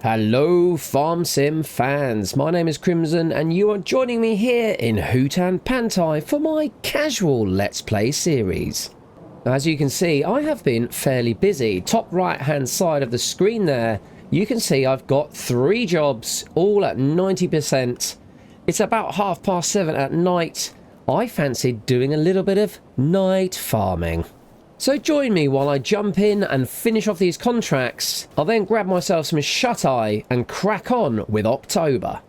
Hello Farm Sim fans, my name is Crimson and you are joining me here in Hutan Pantai for my casual Let's Play series. As you can see, I have been fairly busy. Top right hand side of the screen there, you can see I've got 3 jobs, all at 90%. It's about 7:30 at night. I fancied doing a little bit of night farming. So join me while I jump in and finish off these contracts. I'll then grab myself some shut-eye and crack on with October.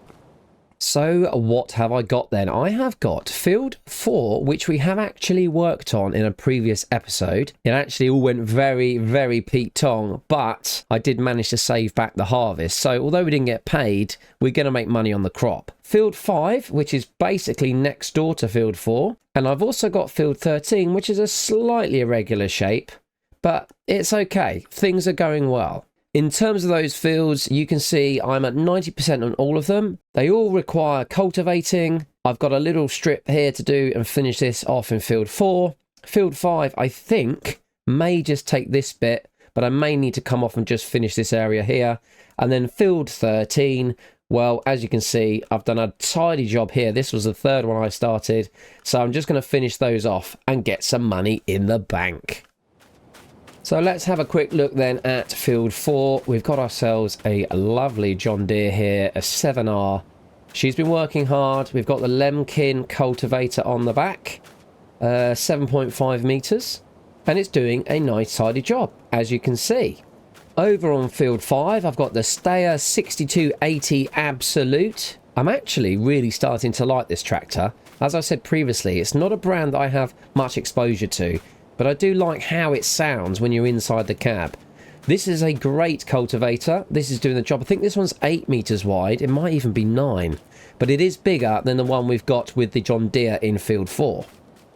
So what have I got then? I have got field 4, which we have actually worked on in a previous episode. It actually all went very Pete Tong, but I did manage to save back the harvest. So although we didn't get paid, we're going to make money on the crop. Field 5, which is basically next door to field 4. And I've also got field 13, which is a slightly irregular shape, but it's okay. Things are going well. In terms of those fields, you can see I'm at 90% on all of them. They all require cultivating. I've got a little strip here to do and finish this off in field 4. Field 5, I think, may just take this bit, but I may need to come off and just finish this area here. And then field 13, well, as you can see, I've done a tidy job here. This was the 3rd one I started. So I'm just going to finish those off and get some money in the bank. So let's have a quick look then at field 4. We've got ourselves a lovely John Deere here, a 7R. She's been working hard. We've got the Lemkin cultivator on the back, 7.5 meters, and it's doing a nice tidy job, as you can see. Over on field 5, I've got the Steyr 6280 Absolute. I'm actually really starting to like this tractor. As I said previously, it's not a brand that I have much exposure to, but I do like how it sounds when you're inside the cab. This is a great cultivator. This is doing the job. I think this one's 8 meters wide. It might even be 9, but it is bigger than the one we've got with the John Deere in field 4.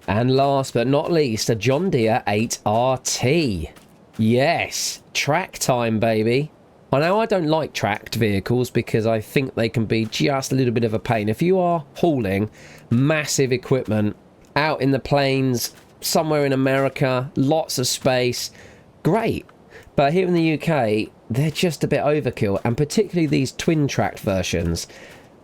And last but not least, a John Deere 8RT. Yes, track time, baby. I know I don't like tracked vehicles because I think they can be just a little bit of a pain. If you are hauling massive equipment out in the plains, somewhere in America, lots of space, great. But here in the UK, they're just a bit overkill, and particularly these twin tracked versions,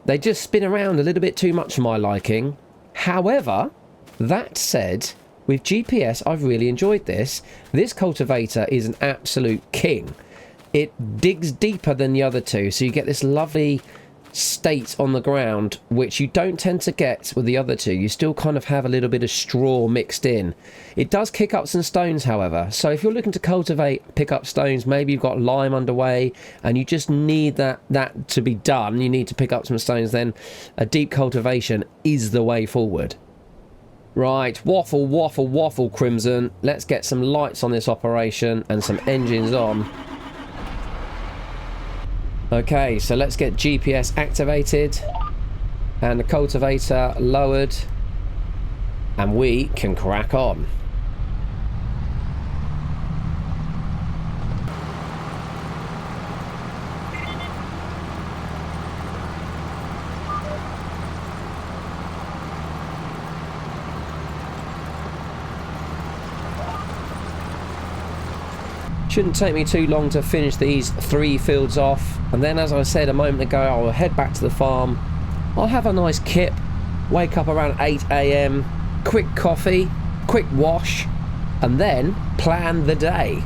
they just spin around a little bit too much for my liking. However, that said, with GPS, I've really enjoyed this. This cultivator is an absolute king. It digs deeper than the other two, so you get this lovely state on the ground, which you don't tend to get with the other two. You still kind of have a little bit of straw mixed in. It does kick up some stones, however, so if you're looking to cultivate, pick up stones, maybe you've got lime underway and you just need that to be done, you need to pick up some stones, then a deep cultivation is the way forward. Right, waffle Crimson, let's get some lights on this operation and some engines on. Okay, so let's get GPS activated and the cultivator lowered and we can crack on. Shouldn't take me too long to finish these 3 fields off, and then, as I said a moment ago, I'll head back to the farm. I'll have a nice kip, wake up around 8 AM, quick coffee, quick wash, and then plan the day.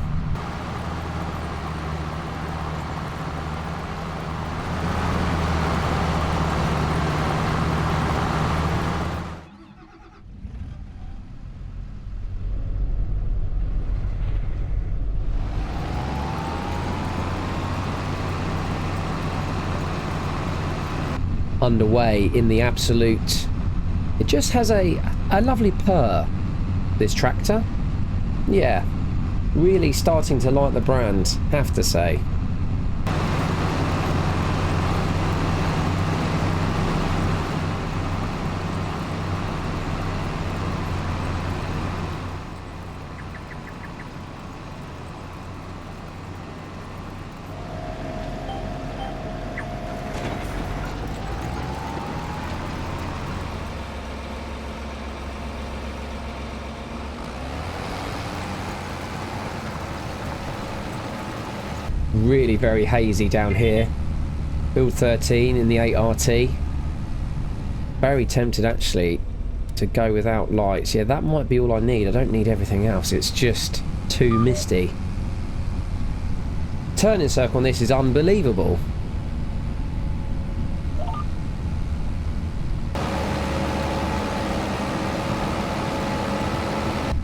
Underway in the Absolute. It just has a lovely purr, this tractor. Yeah, really starting to like the brand, have to say. Really very hazy down here. Field 13 in the 8RT. Very tempted actually to go without lights. Yeah, that might be all I need. I don't need everything else. It's just too misty. Turning circle on this is unbelievable.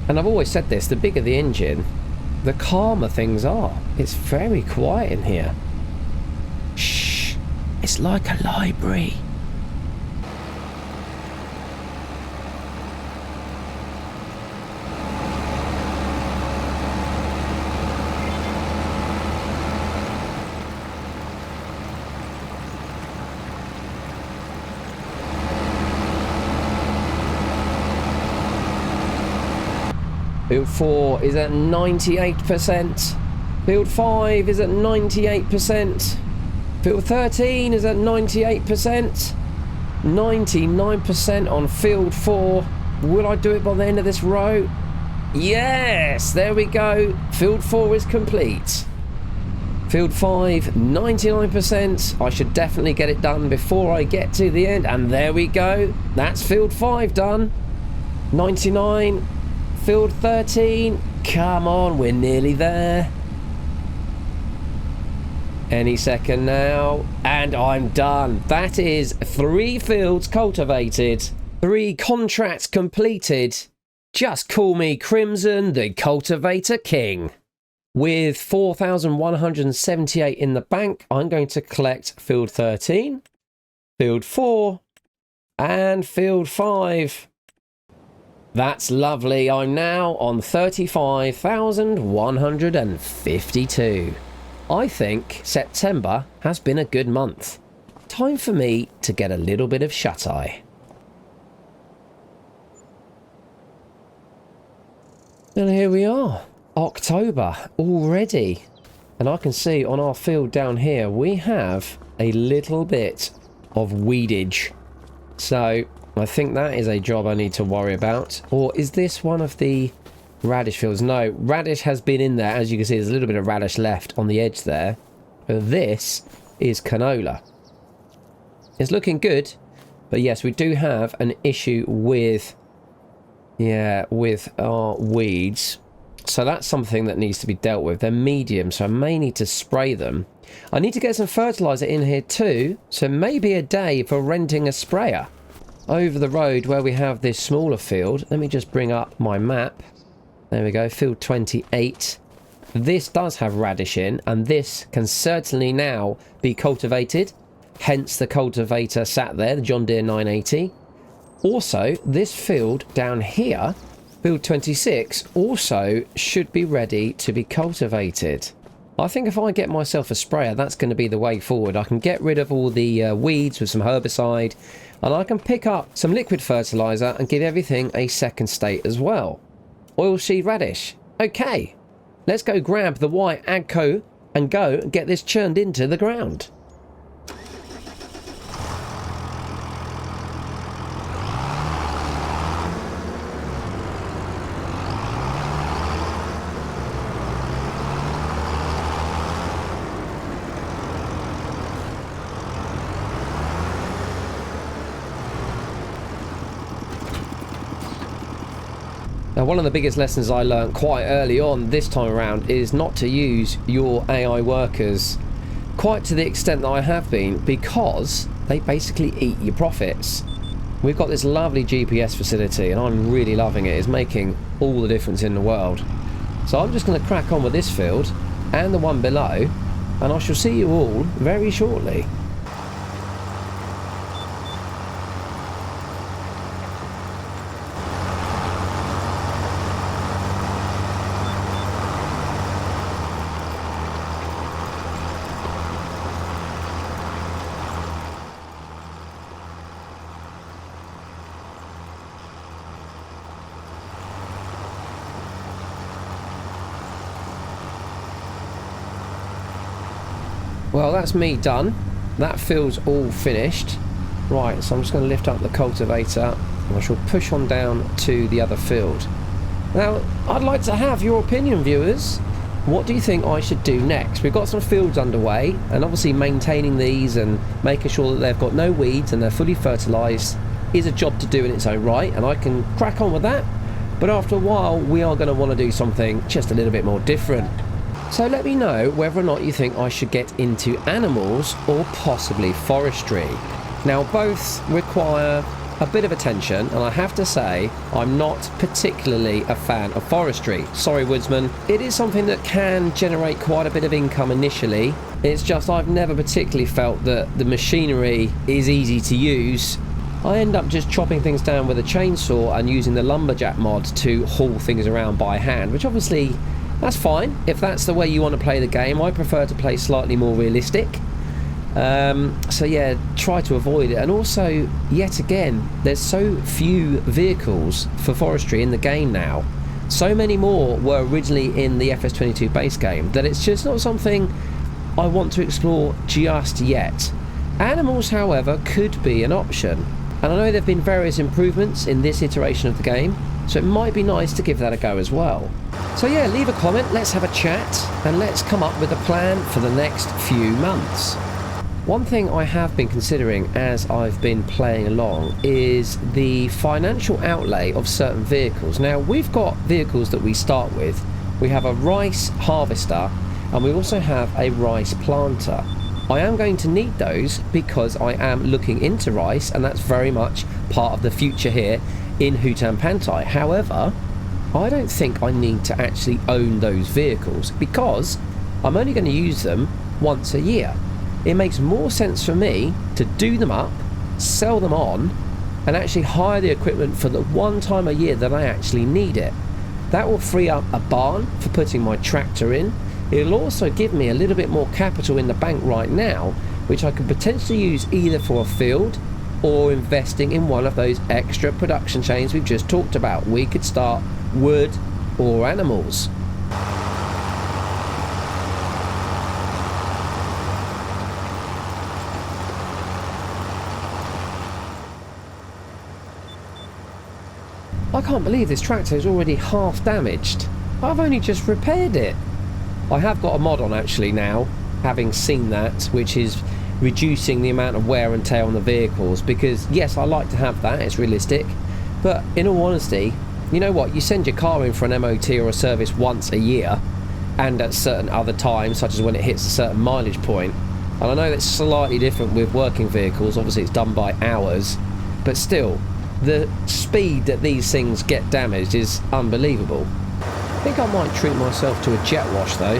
And I've always said this, the bigger the engine, the calmer things are. It's very quiet in here. Shh, it's like a library. Field 4 is at 98%. Field 5 is at 98%. Field 13 is at 98%. 99% on Field 4. Will I do it by the end of this row? Yes! There we go. Field 4 is complete. Field 5, 99%. I should definitely get it done before I get to the end. And there we go. That's Field 5 done. 99. Field 13, come on, we're nearly there. Any second now, and I'm done. That is 3 fields cultivated, 3 contracts completed. Just call me Crimson, the Cultivator King. With 4,178 in the bank, I'm going to collect Field 13, Field 4, and Field 5. That's lovely. I'm now on 35,152. I think September has been a good month. Time for me to get a little bit of shut-eye. And here we are. October already. And I can see on our field down here we have a little bit of weedage. So I think that is a job I need to worry about. Or is this one of the radish fields? No, radish has been in there. As you can see, there's a little bit of radish left on the edge there. But this is canola. It's looking good. But yes, we do have an issue with, with our weeds. So that's something that needs to be dealt with. They're medium, so I may need to spray them. I need to get some fertilizer in here too. So maybe a day for renting a sprayer. Over the road where we have this smaller field, let me just bring up my map. There we go, field 28. This does have radish in, and this can certainly now be cultivated. Hence the cultivator sat there, the John Deere 980. Also, this field down here, field 26, also should be ready to be cultivated. I think if I get myself a sprayer, that's going to be the way forward. I can get rid of all the weeds with some herbicide, and I can pick up some liquid fertilizer and give everything a second state as well. Oilseed radish. Okay, let's go grab the white Agco and go and get this churned into the ground. Now, one of the biggest lessons I learned quite early on this time around is not to use your AI workers quite to the extent that I have been, because they basically eat your profits. We've got this lovely GPS facility and I'm really loving it. It's making all the difference in the world. So I'm just going to crack on with this field and the one below, and I shall see you all very shortly. Well, that's me done. That field's all finished. Right, so I'm just going to lift up the cultivator and I shall push on down to the other field. Now, I'd like to have your opinion, viewers. what do you think I should do next? We've got some fields underway, and obviously maintaining these and making sure that they've got no weeds and they're fully fertilised is a job to do in its own right, and I can crack on with that. But after a while, we are going to want to do something just a little bit more different. So let me know whether or not you think I should get into animals or possibly forestry. Now, both require a bit of attention, and I have to say I'm not particularly a fan of forestry. Sorry, woodsman. It is something that can generate quite a bit of income initially. It's just I've never particularly felt that the machinery is easy to use. I end up just chopping things down with a chainsaw and using the lumberjack mod to haul things around by hand, which obviously that's fine if that's the way you want to play the game. I prefer to play slightly more realistic. So yeah, try to avoid it. And also, yet again, there's so few vehicles for forestry in the game now. So many more were originally in the FS25 base game that it's just not something I want to explore just yet. Animals, however, could be an option. And I know there have been various improvements in this iteration of the game, so it might be nice to give that a go as well. So yeah, leave a comment, let's have a chat, and let's come up with a plan for the next few months. One thing I have been considering as I've been playing along is the financial outlay of certain vehicles. Now, we've got vehicles that we start with. We have a rice harvester, and we also have a rice planter. I am going to need those because I am looking into rice, and that's very much part of the future here in Hutan Pantai. However, I don't think I need to actually own those vehicles because I'm only going to use them once a year. It makes more sense for me to do them up, sell them on, and actually hire the equipment for the one time a year that I actually need it. That will free up a barn for putting my tractor in. It'll also give me a little bit more capital in the bank right now, which I could potentially use either for a field or investing in one of those extra production chains we've just talked about. We could start wood or animals. I can't believe this tractor is already half damaged. I've only just repaired it. I have got a mod on actually now, having seen that, which is reducing the amount of wear and tear on the vehicles, because yes, I like to have that, it's realistic, but in all honesty, you know what, you send your car in for an MOT or a service once a year, and at certain other times, such as when it hits a certain mileage point, and I know that's slightly different with working vehicles, obviously it's done by hours, but still, the speed that these things get damaged is unbelievable. I think I might treat myself to a jet wash though.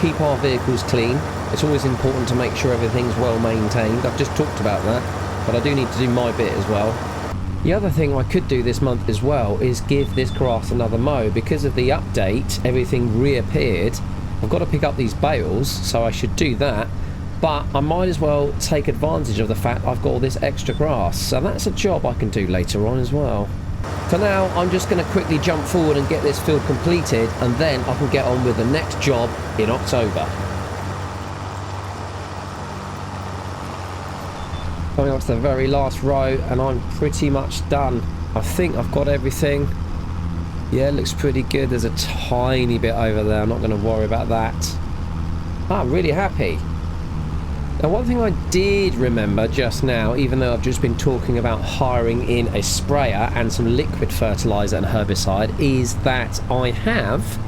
Keep our vehicles clean. It's always important to make sure everything's well maintained. I've just talked about that, but I do need to do my bit as well. The other thing I could do this month as well is give this grass another mow. Because of the update, everything reappeared. I've got to pick up these bales, so I should do that. But I might as well take advantage of the fact I've got all this extra grass. So that's a job I can do later on as well. For now, I'm just going to quickly jump forward and get this field completed, and then I can get on with the next job in October. Coming up to the very last row, and I'm pretty much done. I think I've got everything. Yeah, it looks pretty good. There's a tiny bit over there. I'm not going to worry about that. I'm really happy. Now, one thing I did remember just now, even though I've just been talking about hiring in a sprayer and some liquid fertilizer and herbicide, is that I have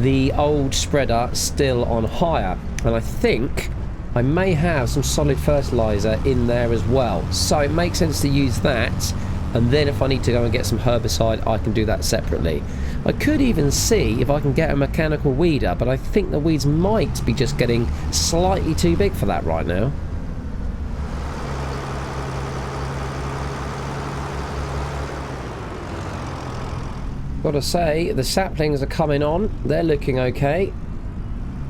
the old spreader still on hire, and I think I may have some solid fertilizer in there as well, so it makes sense to use that, and then if I need to go and get some herbicide, I can do that separately. I could even see if I can get a mechanical weeder, but I think the weeds might be just getting slightly too big for that right now. Gotta say, the saplings are coming on, they're looking okay.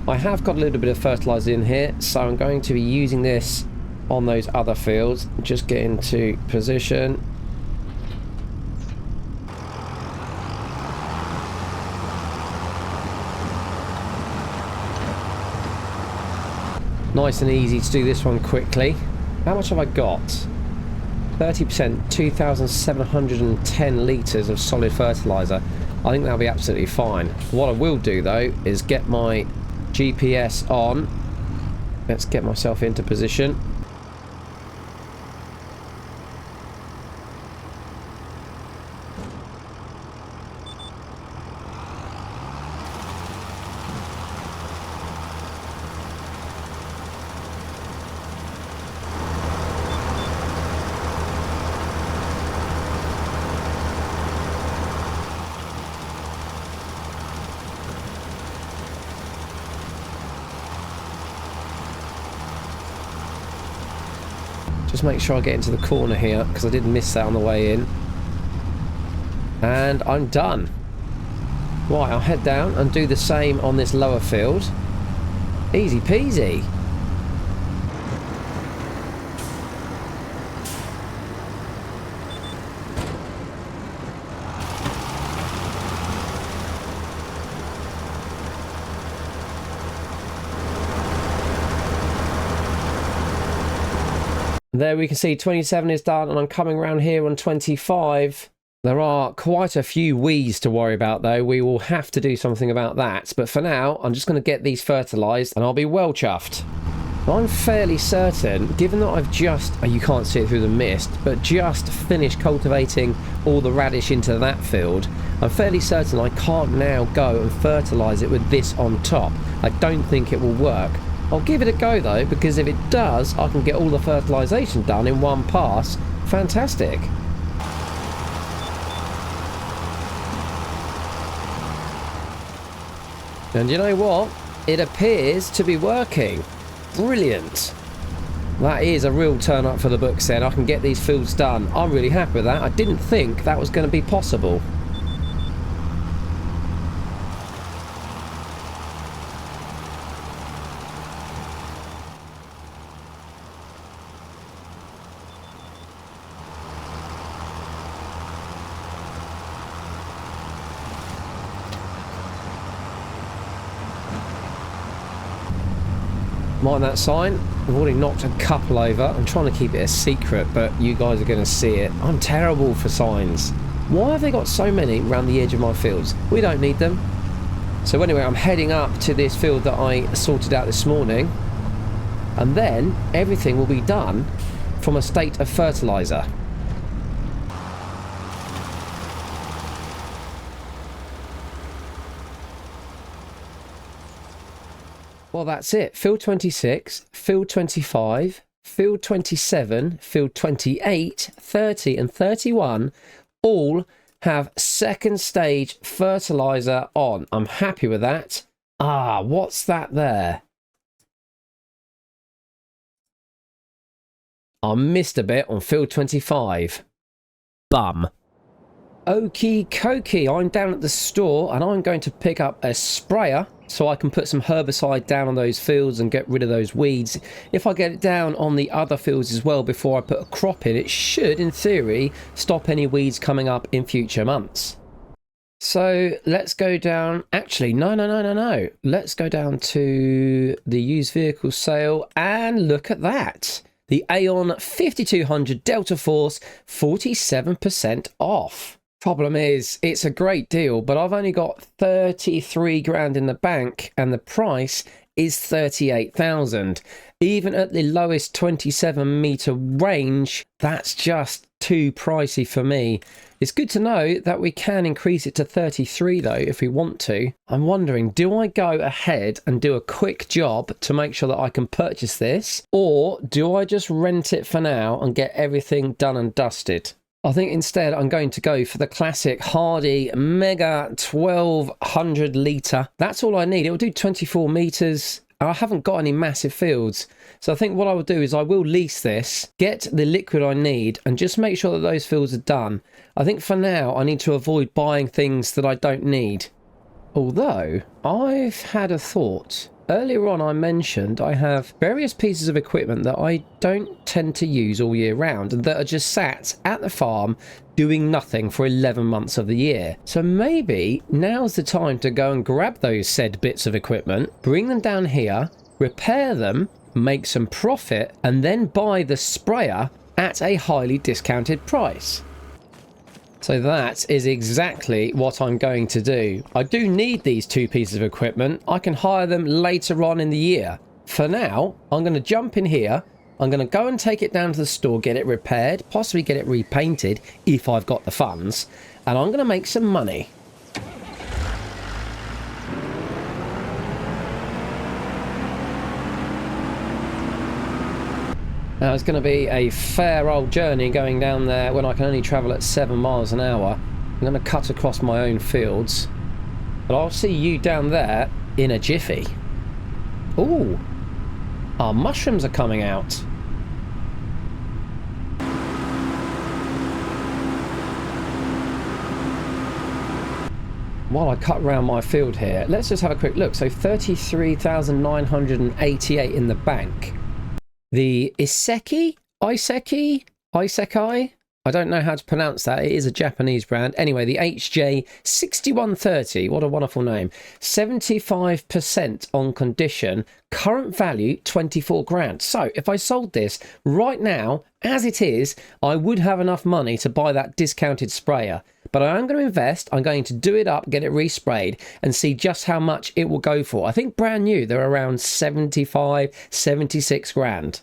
I have got a little bit of fertilizer in here, so I'm going to be using this on those other fields. Just get into position. Nice and easy to do this one quickly. How much have I got? 30%, 2,710 litres of solid fertiliser. I think that'll be absolutely fine. What I will do though is get my GPS on. Let's get myself into position. Just make sure I get into the corner here, because I did miss that on the way in. And I'm done. Right, I'll head down and do the same on this lower field. Easy peasy. There we can see 27 is done, and I'm coming around here on 25. There are quite a few weeds to worry about though. We will have to do something about that. But for now, I'm just going to get these fertilised and I'll be well chuffed. I'm fairly certain, given that I've just, you can't see it through the mist, but just finished cultivating all the radish into that field, I'm fairly certain I can't now go and fertilise it with this on top. I don't think it will work. I'll give it a go though, because if it does, I can get all the fertilisation done in one pass. Fantastic. And you know what? It appears to be working. Brilliant. That is a real turn up for the books then. I can get these fields done. I'm really happy with that. I didn't think that was going to be possible. Mind that sign. I've already knocked a couple over. I'm trying to keep it a secret, but you guys are going to see it. I'm terrible for signs. Why have they got so many around the edge of my fields? We don't need them. So anyway, I'm heading up to this field that I sorted out this morning, and then everything will be done from a state of fertiliser. Well, that's it. Field 26, Field 25, Field 27, Field 28, 30 and 31 all have second stage fertiliser on. I'm happy with that. Ah, what's that there? I missed a bit on Field 25. Bum. Okie dokie, I'm down at the store and I'm going to pick up a sprayer so I can put some herbicide down on those fields and get rid of those weeds. If I get it down on the other fields as well before I put a crop in, it should, in theory, stop any weeds coming up in future months. So let's go down, actually, no. Let's go down to the used vehicle sale and look at that. The Aeon 5200 Delta Force, 47% off. Problem is, it's a great deal, but I've only got 33 grand in the bank and the price is 38,000. Even at the lowest 27 meter range, that's just too pricey for me. It's good to know that we can increase it to 33 though if we want to. I'm wondering, do I go ahead and do a quick job to make sure that I can purchase this, or do I just rent it for now and get everything done and dusted? I think instead I'm going to go for the classic Hardy Mega 1200 litre. That's all I need. It will do 24 metres. I haven't got any massive fields. So I think what I will do is I will lease this, get the liquid I need, and just make sure that those fields are done. I think for now I need to avoid buying things that I don't need. Although, I've had a thought. Earlier on I mentioned I have various pieces of equipment that I don't tend to use all year round and that are just sat at the farm doing nothing for 11 months of the year. So maybe now's the time to go and grab those said bits of equipment, bring them down here, repair them, make some profit, and then buy the sprayer at a highly discounted price. So that is exactly what I'm going to do. I do need these two pieces of equipment. I can hire them later on in the year. For now, I'm going to jump in here. I'm going to go and take it down to the store, get it repaired, possibly get it repainted if I've got the funds, and I'm going to make some money. Now, it's going to be a fair old journey going down there when I can only travel at 7 miles an hour. I'm going to cut across my own fields. But I'll see you down there in a jiffy. Ooh, our mushrooms are coming out. While I cut around my field here, let's just have a quick look. So 33,988 in the bank. The Isekai, I don't know how to pronounce that. It is a Japanese brand. Anyway, the HJ6130, what a wonderful name. 75% on condition, current value 24 grand. So if I sold this right now, as it is, I would have enough money to buy that discounted sprayer. But I am going to invest, I'm going to do it up, get it resprayed, and see just how much it will go for. I think brand new, they're around 75, 76 grand.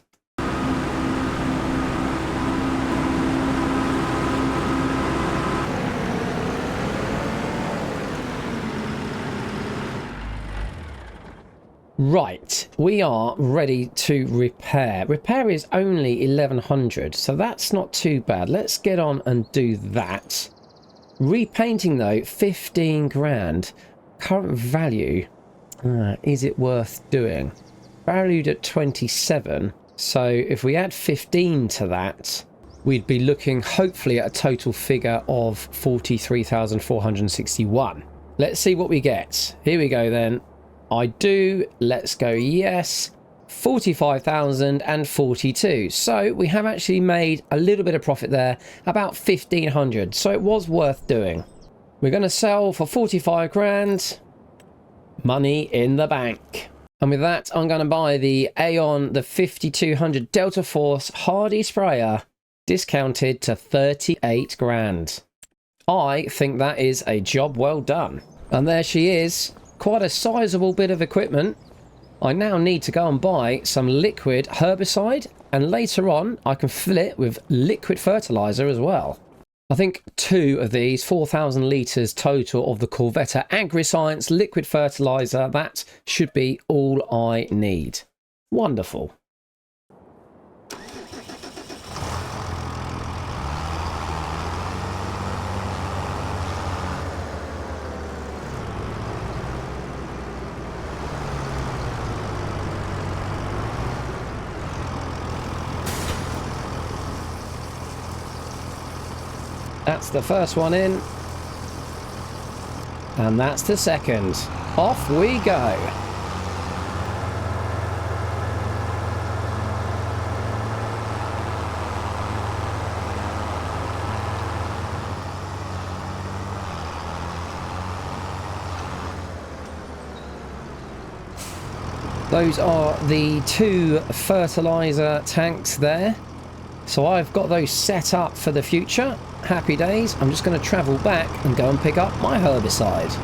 Right, we are ready to repair. Repair is only 1100, so that's not too bad. Let's get on and do that. Repainting though, 15 grand. Current value, is it worth doing? Valued at 27, so if we add 15 to that, we'd be looking hopefully at a total figure of 43,461. Let's see what we get. Here we go then. I do. Let's go yes. 45,042. So we have actually made a little bit of profit there, about 1,500. So it was worth doing. We're going to sell for 45 grand. Money in the bank. And with that, I'm going to buy the Aeon, the 5200 Delta Force Hardy Sprayer, discounted to 38 grand. I think that is a job well done. And there she is. Quite a sizable bit of equipment. I now need to go and buy some liquid herbicide, and later on I can fill it with liquid fertilizer as well. I think 2 of these, 4,000 litres total of the Corvetta AgriScience liquid fertilizer, that should be all I need. Wonderful. That's the first one in. And that's the second. Off we go. Those are the 2 fertilizer tanks there. So I've got those set up for the future. Happy days. I'm just going to travel back and go and pick up my herbicide.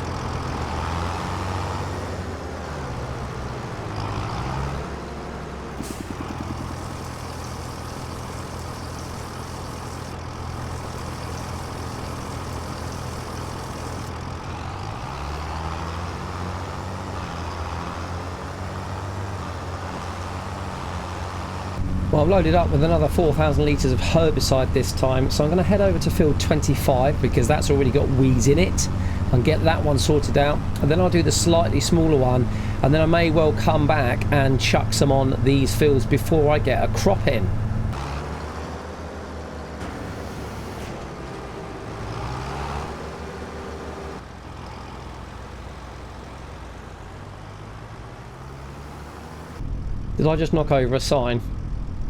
Well, I've loaded up with another 4,000 litres of herbicide this time, so I'm going to head over to field 25 because that's already got weeds in it, and get that one sorted out, and then I'll do the slightly smaller one, and then I may well come back and chuck some on these fields before I get a crop in. Did I just knock over a sign?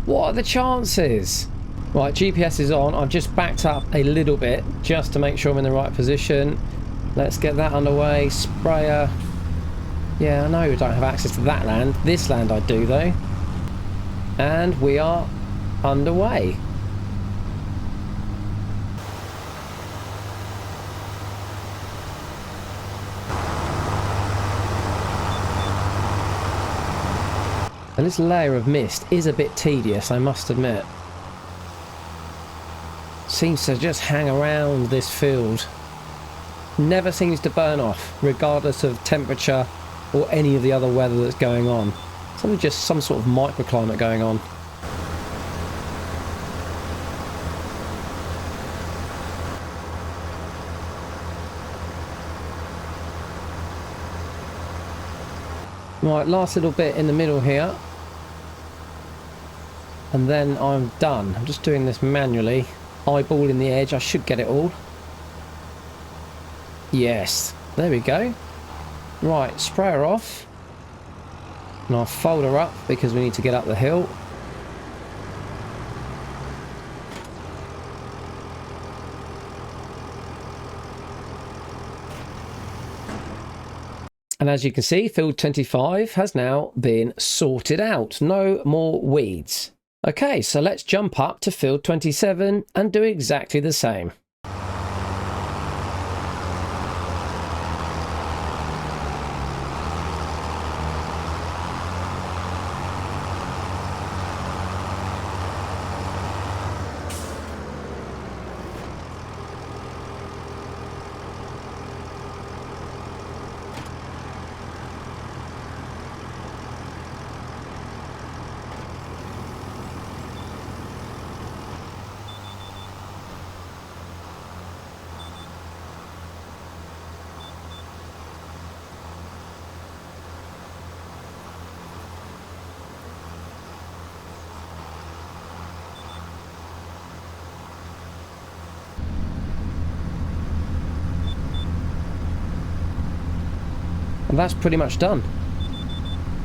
What are the chances? Right, GPS is on. I've just backed up a little bit just to make sure I'm in the right position. Let's get that underway. Sprayer. Yeah, I know we don't have access to that land. This land I do though. And we are underway. And this layer of mist is a bit tedious, I must admit. Seems to just hang around this field. Never seems to burn off, regardless of temperature or any of the other weather that's going on. It's just some sort of microclimate going on. Right, last little bit in the middle here. And then I'm done. I'm just doing this manually. Eyeballing the edge. I should get it all. Yes. There we go. Right, spray her off. And I'll fold her up because we need to get up the hill. And as you can see, field 25 has now been sorted out. No more weeds. Okay, so let's jump up to field 27 and do exactly the same. And that's pretty much done.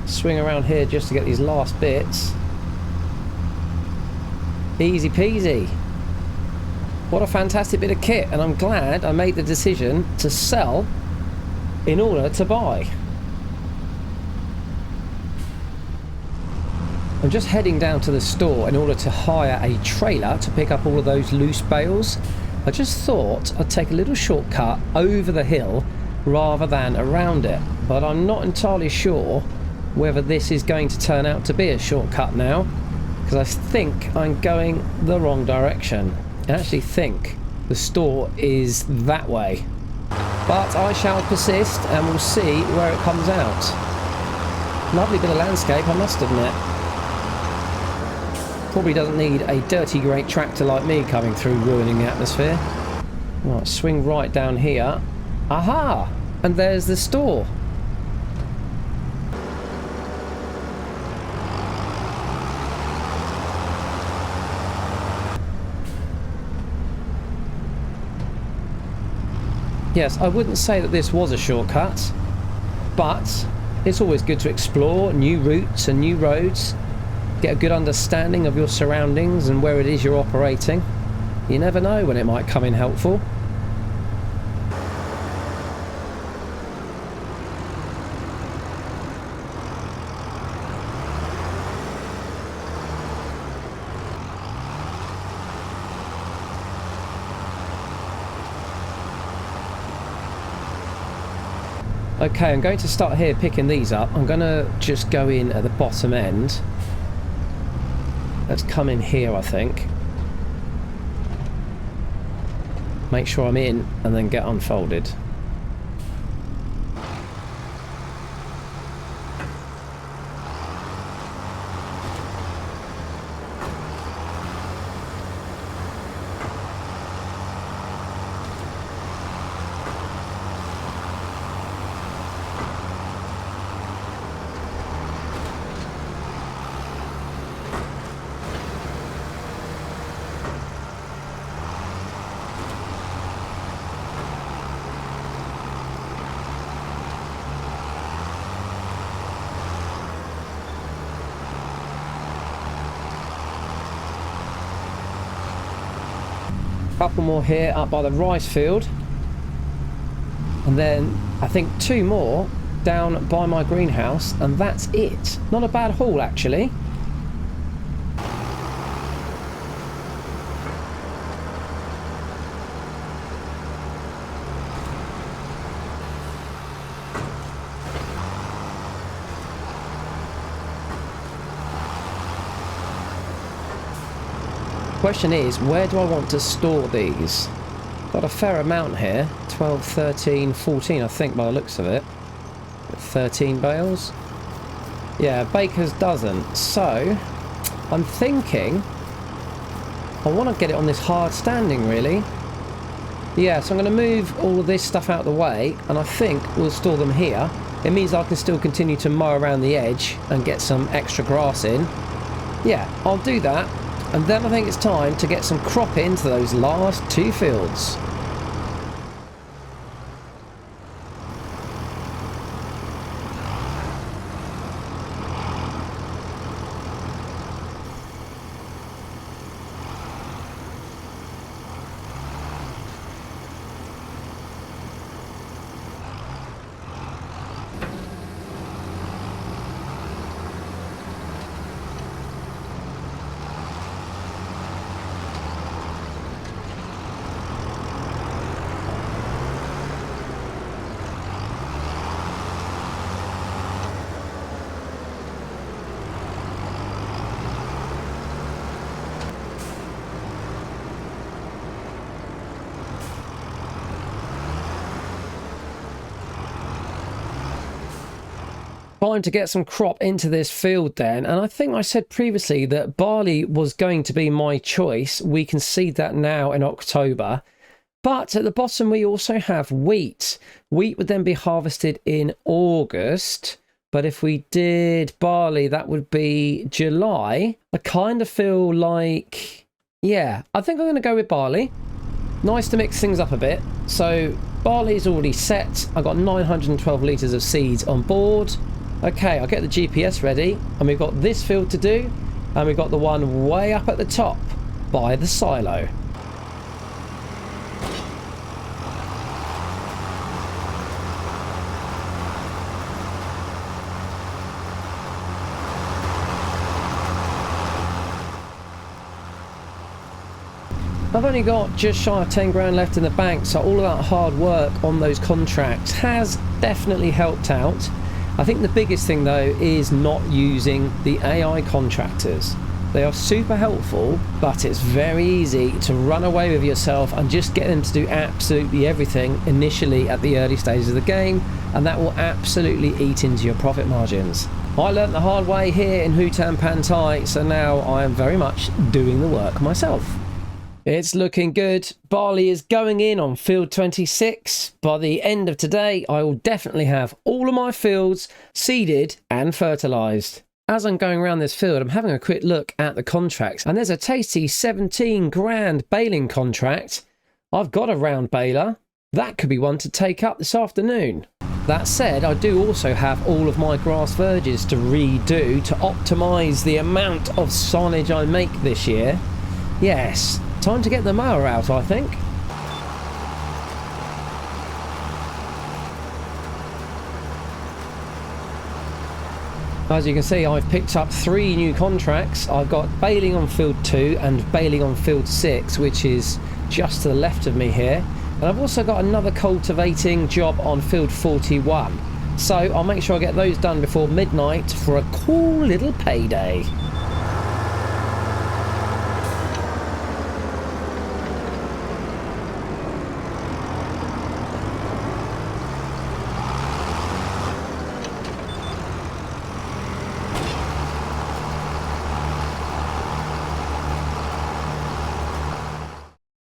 Swing around here just to get these last bits. Easy peasy. What a fantastic bit of kit, and I'm glad I made the decision to sell in order to buy. I'm just heading down to the store in order to hire a trailer to pick up all of those loose bales. I just thought I'd take a little shortcut over the hill rather than around it, but I'm not entirely sure whether this is going to turn out to be a shortcut now, because I think I'm going the wrong direction. I actually think the store is that way, but I shall persist and we'll see where it comes out. Lovely bit of landscape, I must admit. Probably doesn't need a dirty great tractor like me coming through ruining the atmosphere. Right, swing right down here. Aha! And there's the store. Yes, I wouldn't say that this was a shortcut, but it's always good to explore new routes and new roads, get a good understanding of your surroundings and where it is you're operating. You never know when it might come in helpful. Okay, I'm going to start here picking these up. I'm going to just go in at the bottom end. Let's come in here, I think. Make sure I'm in and then get unfolded. Couple more here up by the rice field, and then I think 2 more down by my greenhouse, and that's it. Not a bad haul actually. question is, where do I want to store these? Got a fair amount here. 12, 13, 14, I think, by the looks of it. 13 bales. Yeah, Baker's doesn't. So, I'm thinking I want to get it on this hard standing, really. Yeah, so I'm going to move all of this stuff out of the way, and I think we'll store them here. It means I can still continue to mow around the edge and get some extra grass in. Yeah, I'll do that. And then I think it's time to get some crop into those last 2 fields. Time to get some crop into this field then, and I think I said previously that barley was going to be my choice. We can see that now in October, but at the bottom we also have wheat. Wheat would then be harvested in August, but if we did barley, that would be July. I kind of feel like, yeah, I think I'm going to go with barley. Nice to mix things up a bit. So barley is already set. I've got 912 litres of seeds on board. Okay, I'll get the GPS ready, and we've got this field to do, and we've got the one way up at the top by the silo. I've only got just shy of 10 grand left in the bank, so all of that hard work on those contracts has definitely helped out. I think the biggest thing though is not using the AI contractors. They are super helpful, but it's very easy to run away with yourself and just get them to do absolutely everything initially at the early stages of the game, and that will absolutely eat into your profit margins. I learnt the hard way here in Hutan Pantai, so now I am very much doing the work myself. It's looking good. Barley is going in on field 26. By the end of today, I will definitely have all of my fields seeded and fertilised. As I'm going around this field, I'm having a quick look at the contracts, and there's a tasty 17 grand baling contract. I've got a round baler. That could be one to take up this afternoon. That said, I do also have all of my grass verges to redo to optimise the amount of silage I make this year. Yes. Time to get the mower out, I think. As you can see, I've picked up 3 new contracts. I've got baling on field 2 and baling on field 6, which is just to the left of me here. And I've also got another cultivating job on field 41. So I'll make sure I get those done before midnight for a cool little payday.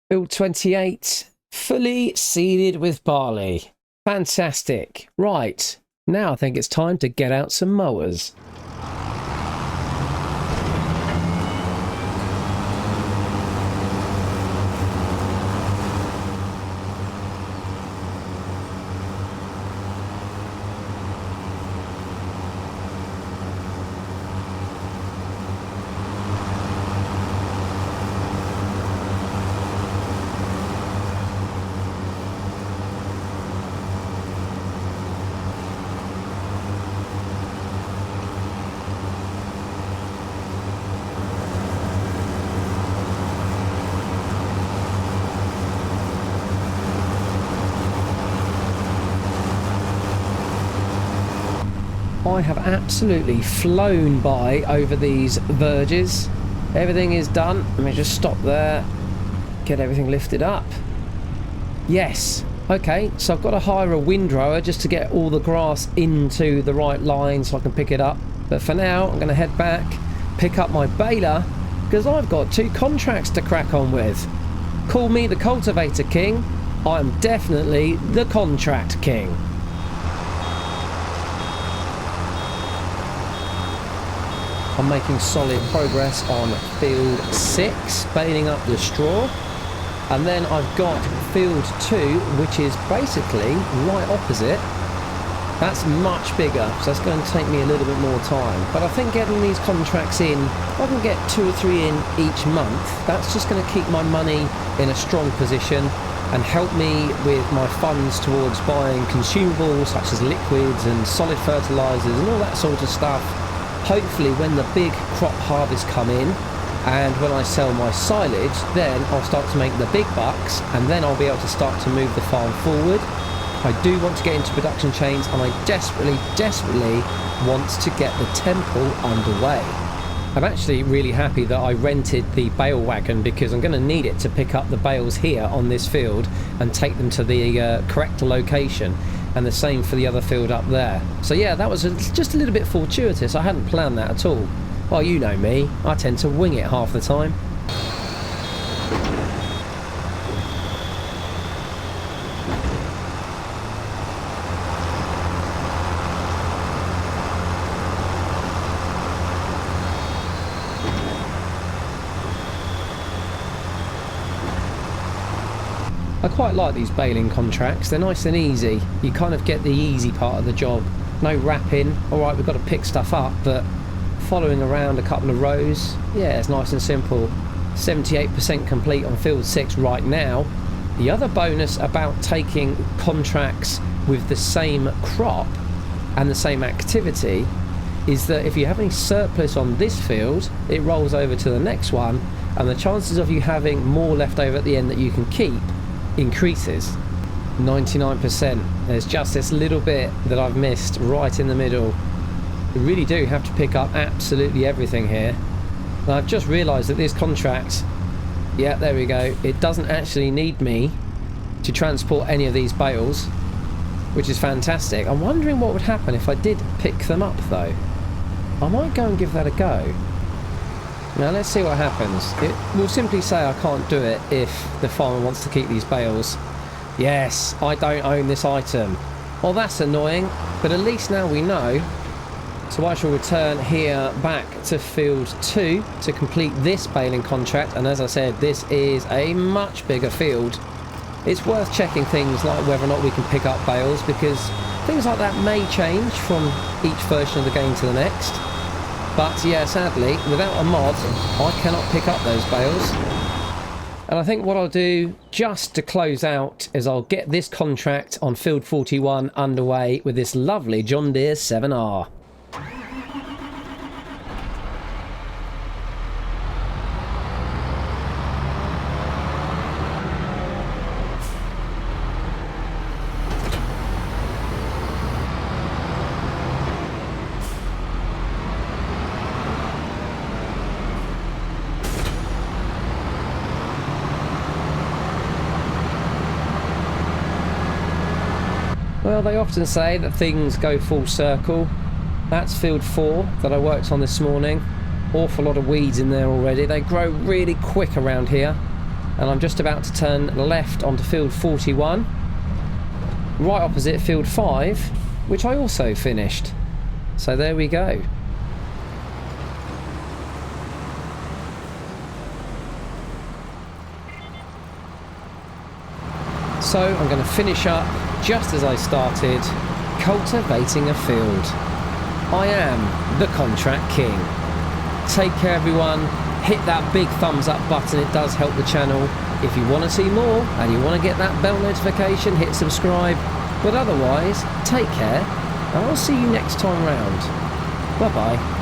Field 28, fully seeded with barley. Fantastic. Right, now I think it's time to get out some mowers. I have absolutely flown by over these verges. Everything is done. Let me just stop there. Get everything lifted up. Yes. Okay, so I've got to hire a windrower just to get all the grass into the right line so I can pick it up. But for now, I'm going to head back, pick up my baler, because I've got 2 contracts to crack on with. Call me the cultivator king. I'm definitely the contract king. I'm making solid progress on field 6, baling up the straw. And then I've got field 2, which is basically right opposite. That's much bigger, so that's going to take me a little bit more time. But I think getting these contracts in, if I can get 2 or 3 in each month, that's just going to keep my money in a strong position and help me with my funds towards buying consumables such as liquids and solid fertilizers and all that sort of stuff. Hopefully when the big crop harvests come in, and when I sell my silage, then I'll start to make the big bucks, and then I'll be able to start to move the farm forward. I do want to get into production chains, and I desperately want to get the temple underway. I'm actually really happy that I rented the bale wagon, because I'm going to need it to pick up the bales here on this field and take them to the correct location, and the same for the other field up there. So yeah, that was just a little bit fortuitous. I hadn't planned that at all. Well, you know me, I tend to wing it half the time. I quite like these baling contracts. They're nice and easy. You kind of get the easy part of the job. No wrapping. Alright, we've got to pick stuff up, but following around a couple of rows, yeah, it's nice and simple. 78% complete on field 6 right now. The other bonus about taking contracts with the same crop and the same activity is that if you have any surplus on this field, it rolls over to the next one, and the chances of you having more left over at the end that you can keep increases. 99%. There's just this little bit that I've missed right in the middle. You really do have to pick up absolutely everything here. And I've just realised that this contract, yeah, there we go, it doesn't actually need me to transport any of these bales, which is fantastic. I'm wondering what would happen if I did pick them up though. I might go and give that a go. Now let's see what happens. It will simply say I can't do it if the farmer wants to keep these bales. Yes, I don't own this item. Well, that's annoying, but at least now we know. So I shall return here back to field 2 to complete this baling contract, and as I said, this is a much bigger field. It's worth checking things like whether or not we can pick up bales, because things like that may change from each version of the game to the next. But yeah, sadly, without a mod, I cannot pick up those bales. And I think what I'll do, just to close out, is I'll get this contract on field 41 underway with this lovely John Deere 7R. Well, they often say that things go full circle. That's field 4 that I worked on this morning. Awful lot of weeds in there already. They grow really quick around here. And I'm just about to turn left onto field 41. Right opposite field 5, which I also finished. So there we go. So I'm going to finish up just as I started, cultivating a field. I am the contract king. Take care everyone, hit that big thumbs up button, it does help the channel. If you want to see more and you want to get that bell notification, hit subscribe. But otherwise, take care and I'll see you next time round. Bye bye.